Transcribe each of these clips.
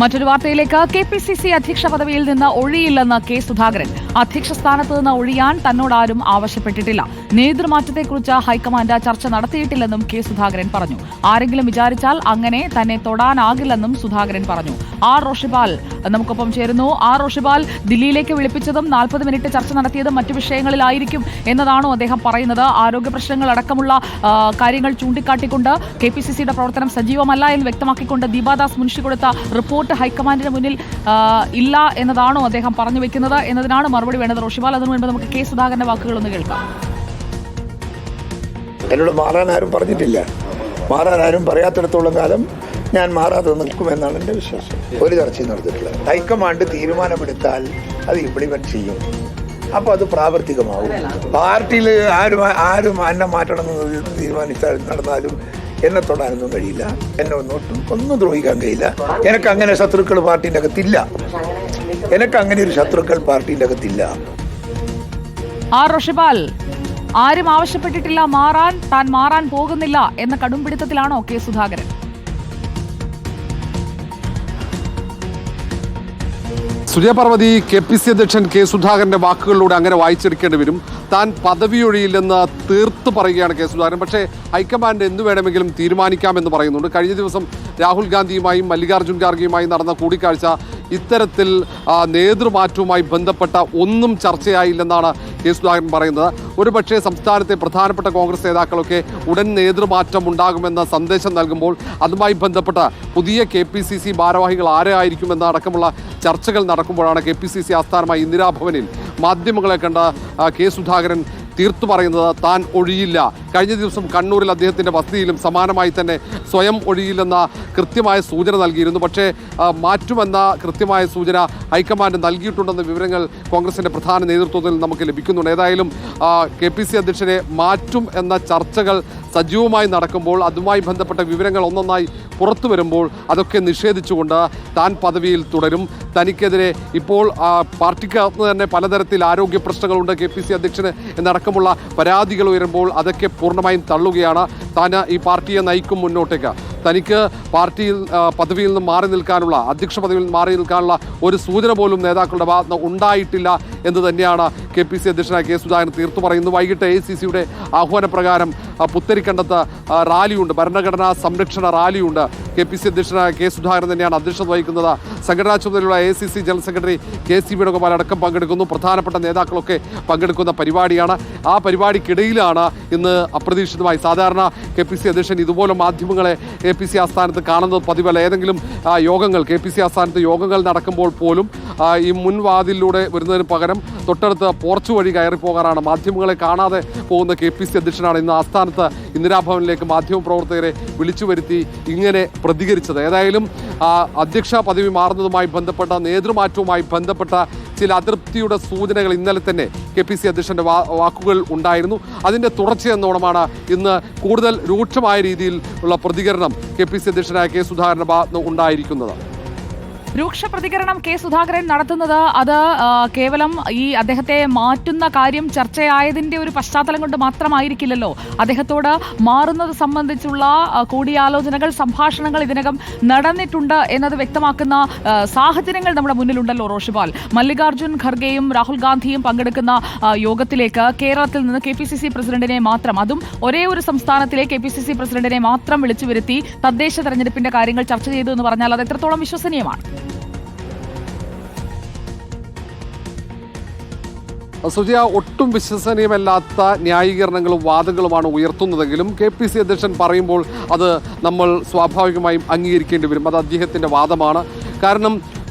മറ്റൊരു വാർത്തയിലേക്ക്. KPCC അധ്യക്ഷ പദവിയിൽ നിന്ന് ഒഴിയില്ലെന്ന് കെ സുധാകരൻ. അധ്യക്ഷ സ്ഥാനത്ത് നിന്ന് ഒഴിയാൻ തന്നോടാരും ആവശ്യപ്പെട്ടിട്ടില്ല. നേതൃമാറ്റത്തെക്കുറിച്ച് ഹൈക്കമാൻഡ് ചർച്ച നടത്തിയിട്ടില്ലെന്നും കെ സുധാകരൻ പറഞ്ഞു. ആരെങ്കിലും വിചാരിച്ചാൽ അങ്ങനെ തന്നെ തൊടാനാകില്ലെന്നും സുധാകരൻ പറഞ്ഞു. ആർ റോഷിപാൽ നമുക്കൊപ്പം ചേരുന്നു. ആർ റോഷിപാൽ, ദില്ലിയിലേക്ക് വിളിപ്പിച്ചതും 40 മിനിറ്റ് ചർച്ച നടത്തിയതും മറ്റു വിഷയങ്ങളിലായിരിക്കും എന്നതാണോ അദ്ദേഹം പറയുന്നത്? ആരോഗ്യ പ്രശ്നങ്ങൾ അടക്കമുള്ള കാര്യങ്ങൾ ചൂണ്ടിക്കാട്ടിക്കൊണ്ട് KPCCയുടെ പ്രവർത്തനം സജീവമല്ല എന്ന് വ്യക്തമാക്കിക്കൊണ്ട് ദീപാദാസ് മുൻഷി കൊടുത്ത റിപ്പോർട്ട് ഹൈക്കമാൻഡിന് മുന്നിൽ ഇല്ല എന്നതാണോ അദ്ദേഹം പറഞ്ഞു വെക്കുന്നത് എന്നതിനാണ് മറുപടി വേണ്ടത്. റോഷിപാൽ, അതിനു മുൻപ് നമുക്ക് കെ സുധാകരന്റെ വാക്കുകളൊന്ന് കേൾക്കാം. എന്നോട് മാറാൻ ആരും പറഞ്ഞിട്ടില്ല. മാറാൻ ആരും പറയാത്തിടത്തോളം കാലം ഞാൻ മാറാതെ നിൽക്കുമെന്നാണ് എൻ്റെ വിശ്വാസം. ഒരു ചർച്ചയും നടത്തിയിട്ടില്ല. ഹൈക്കമാൻഡ് തീരുമാനമെടുത്താൽ അത് ഇംപ്ലിമെന്റ് ചെയ്യും. അപ്പോൾ അത് പ്രാവർത്തികമാവും. പാർട്ടിയിൽ ആരും എന്നെ മാറ്റണമെന്ന് തീരുമാനിച്ചാൽ നടന്നാലും എന്നെ തൊടാനൊന്നും കഴിയില്ല. എന്നെ ഒന്നും ദ്രോഹിക്കാൻ കഴിയില്ല. എനിക്ക് അങ്ങനെ ശത്രുക്കൾ പാർട്ടിൻ്റെ അകത്തില്ല. എനിക്ക് അങ്ങനെ ഒരു ശത്രുക്കൾ പാർട്ടിൻ്റെ അകത്തില്ല. ആർ റോഷിപാൽ, ആരും ആവശ്യപ്പെട്ടിട്ടില്ല മാറാൻ, താൻ മാറാൻ പോകുന്നില്ല എന്ന കടുംപിടുത്തത്തിലാണോ കെ സുധാകരൻ? സുജയപാർവതി, KPCC അധ്യക്ഷൻ കെ സുധാകരന്റെ വാക്കുകളിലൂടെ അങ്ങനെ വായിച്ചെടുക്കേണ്ടി വരും. താൻ പദവിയൊഴിയില്ലെന്ന് തീർത്ത് പറയുകയാണ് കെ സുധാകരൻ. പക്ഷേ ഹൈക്കമാൻഡ് എന്ത് വേണമെങ്കിലും തീരുമാനിക്കാമെന്ന് പറയുന്നുണ്ട്. കഴിഞ്ഞ ദിവസം രാഹുൽ ഗാന്ധിയുമായും മല്ലികാർജ്ജുൻ ഖാർഗെയുമായും നടന്ന കൂടിക്കാഴ്ച ഇത്തരത്തിൽ നേതൃമാറ്റവുമായി ബന്ധപ്പെട്ട ഒന്നും ചർച്ചയായില്ലെന്നാണ് കെ സുധാകരൻ പറയുന്നത്. ഒരുപക്ഷേ സംസ്ഥാനത്തെ പ്രധാനപ്പെട്ട കോൺഗ്രസ് നേതാക്കളൊക്കെ ഉടൻ നേതൃമാറ്റം ഉണ്ടാകുമെന്ന സന്ദേശം നൽകുമ്പോൾ അതുമായി ബന്ധപ്പെട്ട പുതിയ KPCC ഭാരവാഹികൾ ആരായിരിക്കുമെന്ന അടക്കമുള്ള ചർച്ചകൾ നടക്കുമ്പോഴാണ് KPCC ആസ്ഥാനമായ ഇന്ദിരാഭവനിൽ മാധ്യമങ്ങളെ കണ്ട കെ സുധാകരൻ തീർത്തു പറയുന്നത് താൻ ഒഴിയില്ല. കഴിഞ്ഞ ദിവസം കണ്ണൂരിൽ അദ്ദേഹത്തിൻ്റെ വസതിയിലും സമാനമായി തന്നെ സ്വയം ഒഴിയില്ലെന്ന കൃത്യമായ സൂചന നൽകിയിരുന്നു. പക്ഷേ മാറ്റുമെന്ന കൃത്യമായ സൂചന ഹൈക്കമാൻഡ് നൽകിയിട്ടുണ്ടെന്ന വിവരങ്ങൾ കോൺഗ്രസിൻ്റെ പ്രധാന നേതൃത്വത്തിൽ നമുക്ക് ലഭിക്കുന്നുണ്ട്. ഏതായാലും KPCC അധ്യക്ഷനെ മാറ്റും എന്ന ചർച്ചകൾ സജീവമായി നടക്കുമ്പോൾ അതുമായി ബന്ധപ്പെട്ട വിവരങ്ങൾ ഒന്നൊന്നായി പുറത്തു വരുമ്പോൾ അതൊക്കെ നിഷേധിച്ചുകൊണ്ട് താൻ പദവിയിൽ തുടരും. തനിക്കെതിരെ ഇപ്പോൾ പാർട്ടിക്കകത്ത് തന്നെ പലതരത്തിൽ ആരോഗ്യ പ്രശ്നങ്ങളുണ്ട് KPCC അധ്യക്ഷന് എന്നടക്കമുള്ള പരാതികൾ ഉയരുമ്പോൾ അതൊക്കെ പൂർണ്ണമായും തള്ളുകയാണ്. താൻ ഈ പാർട്ടിയെ നയിക്കും മുന്നോട്ടേക്ക്. തനിക്ക് പാർട്ടിയിൽ പദവിയിൽ നിന്ന് മാറി നിൽക്കാനുള്ള, അധ്യക്ഷ പദവിയിൽ നിന്ന് മാറി നിൽക്കാനുള്ള ഒരു സൂചന പോലും നേതാക്കളുടെ ഭാഗത്ത് ഉണ്ടായിട്ടില്ല എന്ന് തന്നെയാണ് KPCC അധ്യക്ഷനായ കെ സുധാകരൻ തീർത്തു പറയുന്നത്. വൈകിട്ട് AICCയുടെ ആഹ്വാനപ്രകാരം പുത്തരിക്കണ്ടത്ത് റാലിയുണ്ട്, ഭരണഘടനാ സംരക്ഷണ റാലിയുണ്ട്. KPCC അധ്യക്ഷനായ കെ സുധാകരൻ തന്നെയാണ് അധ്യക്ഷത വഹിക്കുന്നത്. സംഘടനാ ചുമതലയുള്ള AICC general secretary KC Venugopal അടക്കം പങ്കെടുക്കുന്നു. പ്രധാനപ്പെട്ട നേതാക്കളൊക്കെ പങ്കെടുക്കുന്ന പരിപാടിയാണ്. ആ പരിപാടിക്കിടയിലാണ് ഇന്ന് അപ്രതീക്ഷിതമായി, സാധാരണ KPCC അധ്യക്ഷൻ ഇതുപോലെ മാധ്യമങ്ങളെ KPCC ആസ്ഥാനത്ത് കാണുന്നത് പതിവല്ല. ഏതെങ്കിലും യോഗങ്ങൾ, KPCC ആസ്ഥാനത്ത് യോഗങ്ങൾ നടക്കുമ്പോൾ പോലും ഈ മുൻവാതിലൂടെ വരുന്നതിന് പകരം തൊട്ടടുത്ത് പോർച്ച് വഴി കയറിപ്പോകാനാണ്, മാധ്യമങ്ങളെ കാണാതെ പോകുന്ന KPCC അധ്യക്ഷനാണ് ഇന്ന് ആസ്ഥാനത്ത് ഇന്ദിരാഭവനിലേക്ക് മാധ്യമപ്രവർത്തകരെ വിളിച്ചു വരുത്തി ഇങ്ങനെ പ്രതികരിച്ചത്. ഏതായാലും അധ്യക്ഷ പദവി മാറുന്നതുമായി ബന്ധപ്പെട്ട, നേതൃമാറ്റവുമായി ബന്ധപ്പെട്ട ചില അതൃപ്തിയുടെ സൂചനകൾ ഇന്നലെ തന്നെ KPCC അധ്യക്ഷൻ്റെ വാക്കുകൾ ഉണ്ടായിരുന്നു. അതിൻ്റെ തുടർച്ചയെന്നോണമാണ് ഇന്ന് കൂടുതൽ രൂക്ഷമായ രീതിയിൽ ഉള്ള പ്രതികരണം KPCC അധ്യക്ഷനായ കെ സുധാകരൻ്റെ ഭാഗത്ത് ഉണ്ടായിരിക്കുന്നത്. രൂക്ഷ പ്രതികരണം കെ സുധാകരൻ നടത്തുന്നത് അത് കേവലം ഈ അദ്ദേഹത്തെ മാറ്റുന്ന കാര്യം ചർച്ചയായതിന്റെ ഒരു പശ്ചാത്തലം കൊണ്ട് മാത്രമായിരിക്കില്ലല്ലോ. അദ്ദേഹത്തോട് മാറുന്നത് സംബന്ധിച്ചുള്ള കൂടിയാലോചനകൾ, സംഭാഷണങ്ങൾ ഇതിനകം നടന്നിട്ടുണ്ട് എന്നത് വ്യക്തമാക്കുന്ന സാഹചര്യങ്ങൾ നമ്മുടെ മുന്നിലുണ്ടല്ലോ റോഷിപാൽ. മല്ലികാർജ്ജുൻ ഖർഗെയും രാഹുൽ ഗാന്ധിയും പങ്കെടുക്കുന്ന യോഗത്തിലേക്ക് കേരളത്തിൽ നിന്ന് KPCC പ്രസിഡന്റിനെ മാത്രം, അതും ഒരേ ഒരു സംസ്ഥാനത്തിലെ KPCC പ്രസിഡന്റിനെ മാത്രം വിളിച്ചു വരുത്തി തദ്ദേശ തെരഞ്ഞെടുപ്പിന്റെ കാര്യങ്ങൾ ചർച്ച ചെയ്തു എന്ന് പറഞ്ഞാൽ അത് എത്രത്തോളം വിശ്വസനീയമാണ്? സുജയ, ഒട്ടും വിശ്വസനീയമല്ലാത്ത ന്യായീകരണങ്ങളും വാദങ്ങളുമാണ് ഉയർത്തുന്നതെങ്കിലും KPCC അധ്യക്ഷൻ പറയുമ്പോൾ അത് നമ്മൾ സ്വാഭാവികമായും അംഗീകരിക്കേണ്ടി വരും. അത് അദ്ദേഹത്തിൻ്റെ വാദമാണ്. കാരണം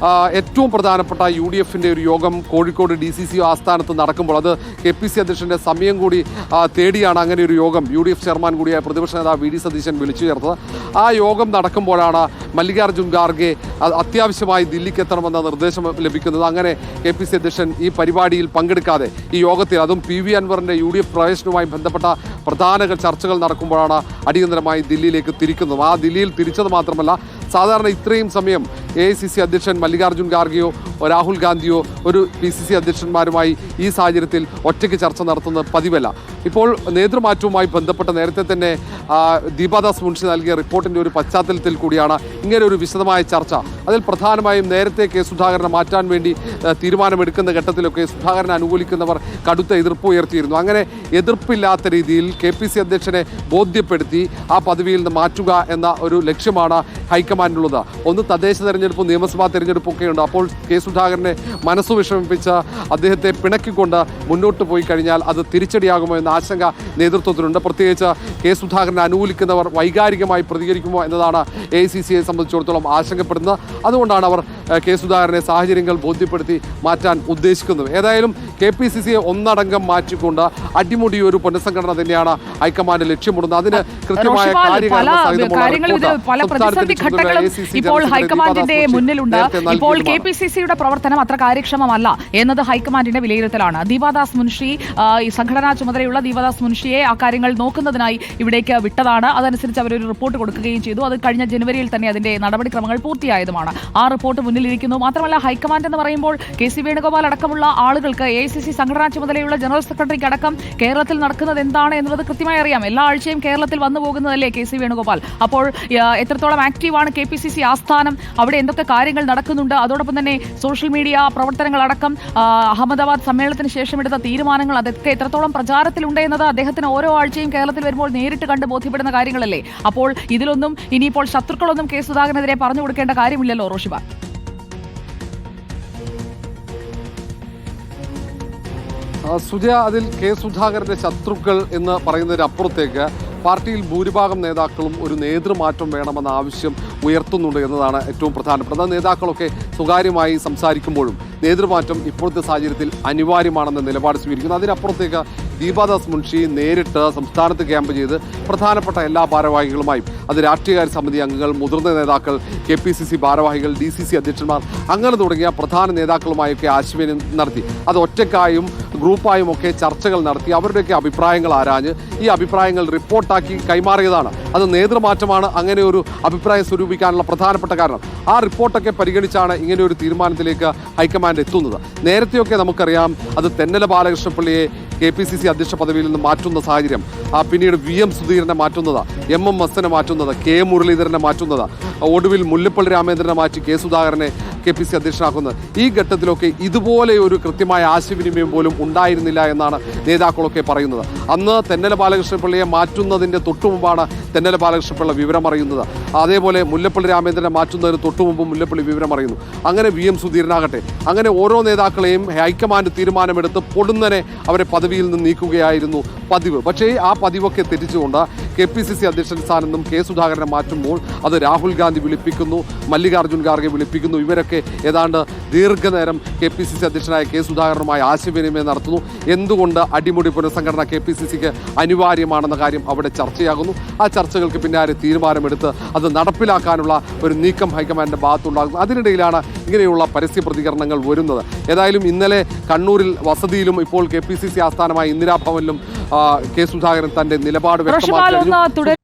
ഏറ്റവും പ്രധാനപ്പെട്ട UDFൻ്റെ ഒരു യോഗം കോഴിക്കോട് DCC ആസ്ഥാനത്ത് നടക്കുമ്പോൾ അത് KPCC അധ്യക്ഷൻ്റെ സമയം കൂടി തേടിയാണ് അങ്ങനെ ഒരു യോഗം UDF ചെയർമാൻ കൂടിയായ പ്രതിപക്ഷ നേതാവ് VD സതീശൻ വിളിച്ചു ചേർത്തത്. ആ യോഗം നടക്കുമ്പോഴാണ് മല്ലികാർജ്ജുൻ ഖാർഗെ അത്യാവശ്യമായി ദില്ലിക്ക് എത്തണമെന്ന നിർദ്ദേശം ലഭിക്കുന്നത്. അങ്ങനെ KPCC അധ്യക്ഷൻ ഈ പരിപാടിയിൽ പങ്കെടുക്കാതെ ഈ യോഗത്തിൽ, അതും PV അൻവറിൻ്റെ UDF പ്രവേശനവുമായി ബന്ധപ്പെട്ട പ്രധാന ചർച്ചകൾ നടക്കുമ്പോഴാണ് അടിയന്തരമായി ദില്ലിയിലേക്ക് തിരിക്കുന്നത്. ആ ദില്ലിയിൽ തിരിച്ചത് മാത്രമല്ല, സാധാരണ ഇത്രയും സമയം AICC അധ്യക്ഷൻ മല്ലികാർജ്ജുൻ ഖാർഗെയോ രാഹുൽ ഗാന്ധിയോ ഒരു PCC അധ്യക്ഷന്മാരുമായി ഈ സാഹചര്യത്തിൽ ഒറ്റയ്ക്ക് ചർച്ച നടത്തുന്നത് പതിവല്ല. ഇപ്പോൾ നേതൃമാറ്റവുമായി ബന്ധപ്പെട്ട നേരത്തെ തന്നെ ദീപാദാസ് മുൻഷി നൽകിയ റിപ്പോർട്ടിൻ്റെ ഒരു പശ്ചാത്തലത്തിൽ കൂടിയാണ് ഇങ്ങനെ ഒരു വിശദമായ ചർച്ച. അതിൽ പ്രധാനമായും നേരത്തെ കെ സുധാകരനെ മാറ്റാൻ വേണ്ടി തീരുമാനമെടുക്കുന്ന ഘട്ടത്തിലൊക്കെ സുധാകരനെ അനുകൂലിക്കുന്നവർ കടുത്ത എതിർപ്പ് ഉയർത്തിയിരുന്നു. അങ്ങനെ എതിർപ്പില്ലാത്ത രീതിയിൽ KPC അധ്യക്ഷനെ ബോധ്യപ്പെടുത്തി ആ പദവിയിൽ നിന്ന് മാറ്റുക എന്ന ഒരു ലക്ഷ്യമാണ് ഹൈക്കമാൻഡിനുള്ളത്. ഒന്ന് തദ്ദേശ തെരഞ്ഞെടുപ്പും നിയമസഭാ തെരഞ്ഞെടുപ്പൊക്കെ ഉണ്ട്. അപ്പോൾ കെ സുധാകരനെ മനസ്സു വിഷമിപ്പിച്ച അദ്ദേഹത്തെ പിണക്കിക്കൊണ്ട് മുന്നോട്ട് പോയി കഴിഞ്ഞാൽ അത് തിരിച്ചടിയാകുമോ എന്ന ആശങ്ക നേതൃത്വത്തിലുണ്ട്. പ്രത്യേകിച്ച് കെ സുധാകരനെ അനുകൂലിക്കുന്നവർ വൈകാരികമായി പ്രതികരിക്കുമോ എന്നതാണ് AICCയെ സംബന്ധിച്ചിടത്തോളം ആശങ്കപ്പെടുന്നത്. അതുകൊണ്ടാണ് അവർ കെ സുധാകരനെ സാഹചര്യങ്ങൾ ബോധ്യപ്പെടുത്തി മാറ്റാൻ ഉദ്ദേശിക്കുന്നത്. ഏതായാലും KPCCയെ ഒന്നടങ്കം മാറ്റിക്കൊണ്ട് അടിമുടി ഒരു പുനഃസംഘടന തന്നെയാണ് ഹൈക്കമാൻഡ് ലക്ഷ്യമിടുന്നത്. അതിന് കൃത്യമായ ഇപ്പോൾ ഹൈക്കമാൻഡിന്റെ മുന്നിലുണ്ട്. ഇപ്പോൾ KPCCയുടെ പ്രവർത്തനം അത്ര കാര്യക്ഷമമല്ല എന്നത് ഹൈക്കമാൻഡിന്റെ വിലയിരുത്തലാണ്. ദീപാദാസ് മുൻഷി, ഈ സംഘടനാ ചുമതലയുള്ള ദീപാദാസ് മുൻഷിയെ ആ കാര്യങ്ങൾ നോക്കുന്നതിനായി ഇവിടേക്ക് വിട്ടതാണ്. അതനുസരിച്ച് അവരൊരു റിപ്പോർട്ട് കൊടുക്കുകയും ചെയ്തു. അത് കഴിഞ്ഞ ജനുവരിയിൽ തന്നെ അതിന്റെ നടപടിക്രമങ്ങൾ പൂർത്തിയായതുമാണ്. ആ റിപ്പോർട്ട് മുന്നിലിരിക്കുന്നു. മാത്രമല്ല ഹൈക്കമാൻഡ് എന്ന് പറയുമ്പോൾ KC വേണുഗോപാൽ അടക്കമുള്ള ആളുകൾക്ക് AICC സംഘടനാ ചുമതലയുള്ള ജനറൽ സെക്രട്ടറിക്ക് അടക്കം കേരളത്തിൽ നടക്കുന്നത് എന്താണ് എന്നുള്ളത് കൃത്യമായി അറിയാം. എല്ലാ ആഴ്ചയും കേരളത്തിൽ വന്നു പോകുന്നതല്ലേ KC വേണുഗോപാൽ. അപ്പോൾ എത്രത്തോളം ആക്റ്റീവാണ് KPCC ആസ്ഥാനം, അവിടെ എന്തൊക്കെ കാര്യങ്ങൾ നടക്കുന്നുണ്ട്, അതോടൊപ്പം തന്നെ സോഷ്യൽ മീഡിയ പ്രവർത്തനങ്ങളടക്കം അഹമ്മദാബാദ് സമ്മേളനത്തിന് ശേഷം എടുത്ത തീരുമാനങ്ങൾ അതൊക്കെ എത്രത്തോളം പ്രചാരത്തിലുണ്ട് എന്നത് അദ്ദേഹത്തിന് ഓരോ ആഴ്ചയും കേരളത്തിൽ വരുമ്പോൾ നേരിട്ട് കണ്ട് ബോധ്യപ്പെടുന്ന കാര്യങ്ങളല്ലേ. അപ്പോൾ ഇതിലൊന്നും ഇനിയിപ്പോൾ ശത്രുക്കളൊന്നും കെ സുധാകരനെതിരെ പറഞ്ഞു കൊടുക്കേണ്ട കാര്യമില്ലല്ലോ റോഷിബ. സുജയ, അതിൽ കെ സുധാകരന്റെ ശത്രുക്കൾ എന്ന് പറയുന്നതിനപ്പുറത്തേക്ക് പാർട്ടിയിൽ ഭൂരിഭാഗം നേതാക്കളും ഒരു നേതൃമാറ്റം വേണമെന്ന ആവശ്യം ഉയർത്തുന്നുണ്ട് എന്നതാണ് ഏറ്റവും പ്രധാനപ്പെട്ടത്. നേതാക്കളൊക്കെ സ്വകാര്യമായി സംസാരിക്കുമ്പോഴും നേതൃമാറ്റം ഇപ്പോഴത്തെ സാഹചര്യത്തിൽ അനിവാര്യമാണെന്ന നിലപാട് സ്വീകരിക്കുന്നു. അതിനപ്പുറത്തേക്ക് ദീപാദാസ് മുൻഷി നേരിട്ട് സംസ്ഥാനത്ത് ക്യാമ്പ് ചെയ്ത് പ്രധാനപ്പെട്ട എല്ലാ ഭാരവാഹികളുമായും, അത് രാഷ്ട്രീയകാര്യ സമിതി അംഗങ്ങൾ, മുതിർന്ന നേതാക്കൾ, KPCC ഭാരവാഹികൾ, DCC അധ്യക്ഷന്മാർ, അങ്ങനെ തുടങ്ങിയ പ്രധാന നേതാക്കളുമായൊക്കെ ആശയവിനിമയം നടത്തി. അത് ഒറ്റക്കായും ഗ്രൂപ്പായും ഒക്കെ ചർച്ചകൾ നടത്തി അവരുടെയൊക്കെ അഭിപ്രായങ്ങൾ ആരാഞ്ഞ് ഈ അഭിപ്രായങ്ങൾ റിപ്പോർട്ടാക്കി കൈമാറിയതാണ്. അത് നേതൃമാറ്റമാണ് അങ്ങനെ ഒരു അഭിപ്രായം സ്വരൂപിക്കാനുള്ള പ്രധാനപ്പെട്ട കാരണം. ആ റിപ്പോർട്ടൊക്കെ പരിഗണിച്ചാണ് ഇങ്ങനെ ഒരു തീരുമാനത്തിലേക്ക് ഹൈക്കമാൻഡ് എത്തുന്നത്. നേരത്തെയൊക്കെ നമുക്കറിയാം അത് തെന്നല ബാലകൃഷ്ണപിള്ളയെ KPCC അധ്യക്ഷ പദവിയിൽ നിന്ന് മാറ്റുന്ന സാഹചര്യം, പിന്നീട് VM സുധീരനെ മാറ്റുന്നത്, MM ഹസനെ മാറ്റുന്നത്, K മുരളീധരനെ മാറ്റുന്നത്, ഒടുവിൽ മുല്ലപ്പള്ളി രാമചന്ദ്രനെ മാറ്റി കെ സുധാകരനെ KPCC അധ്യക്ഷനാക്കുന്നത്. ഈ ഘട്ടത്തിലൊക്കെ ഇതുപോലെ ഒരു കൃത്യമായ ആശയവിനിമയം പോലും ഉണ്ടായിരുന്നില്ല എന്നാണ് നേതാക്കളൊക്കെ പറയുന്നത്. അന്ന് തെന്നല ബാലകൃഷ്ണപിള്ളയെ മാറ്റുന്നതിൻ്റെ തൊട്ടുമുമ്പാണ് തെന്നല ബാലകൃഷ്ണപിള്ള വിവരം അറിയുന്നത്. അതേപോലെ മുല്ലപ്പള്ളി രാമചന്ദ്രനെ മാറ്റുന്നതിന് തൊട്ടുമുമ്പ് മുല്ലപ്പള്ളി വിവരം അറിയുന്നു. അങ്ങനെ VM സുധീരനാകട്ടെ, അങ്ങനെ ഓരോ നേതാക്കളെയും ഹൈക്കമാൻഡ് തീരുമാനമെടുത്ത് പൊടുന്നനെ അവരെ പദവിയിൽ നിന്ന് നീക്കുകയായിരുന്നു പതിവ്. പക്ഷേ ആ പതിവൊക്കെ തെറ്റിച്ചുകൊണ്ട് KPCC അധ്യക്ഷൻ സ്ഥാനം നിന്നും കെ സുധാകരനെ മാറ്റുമ്പോൾ അത് രാഹുൽ ഗാന്ധി വിളിപ്പിക്കുന്നു, മല്ലികാർജ്ജുൻ ഖാർഗെ വിളിപ്പിക്കുന്നു. ഇവരൊക്കെ ഏതാണ്ട് ദീർഘനേരം KPCC അധ്യക്ഷനായ കെ സുധാകരനുമായി ആശയവിനിമയം നടത്തുന്നു. എന്തുകൊണ്ട് അടിമുടി പുനഃസംഘടന KPCCക്ക് അനിവാര്യമാണെന്ന കാര്യം അവിടെ ചർച്ചയാകുന്നു. ആ ചർച്ചകൾക്ക് പിന്നാലെ തീരുമാനമെടുത്ത് അത് നടപ്പിലാക്കാനുള്ള ഒരു നീക്കം ഹൈക്കമാൻഡിന്റെ ഭാഗത്തുണ്ടാകുന്നു. അതിനിടയിലാണ് ഇങ്ങനെയുള്ള പരസ്യ പ്രതികരണങ്ങൾ വരുന്നത്. ഏതായാലും ഇന്നലെ കണ്ണൂരിൽ വസതിയിലും ഇപ്പോൾ KPCC ആസ്ഥാനമായ ഇന്ദിരാഭവനിലും കെ സുധാകരൻ തന്റെ നിലപാട് വ്യക്തമാക്കി.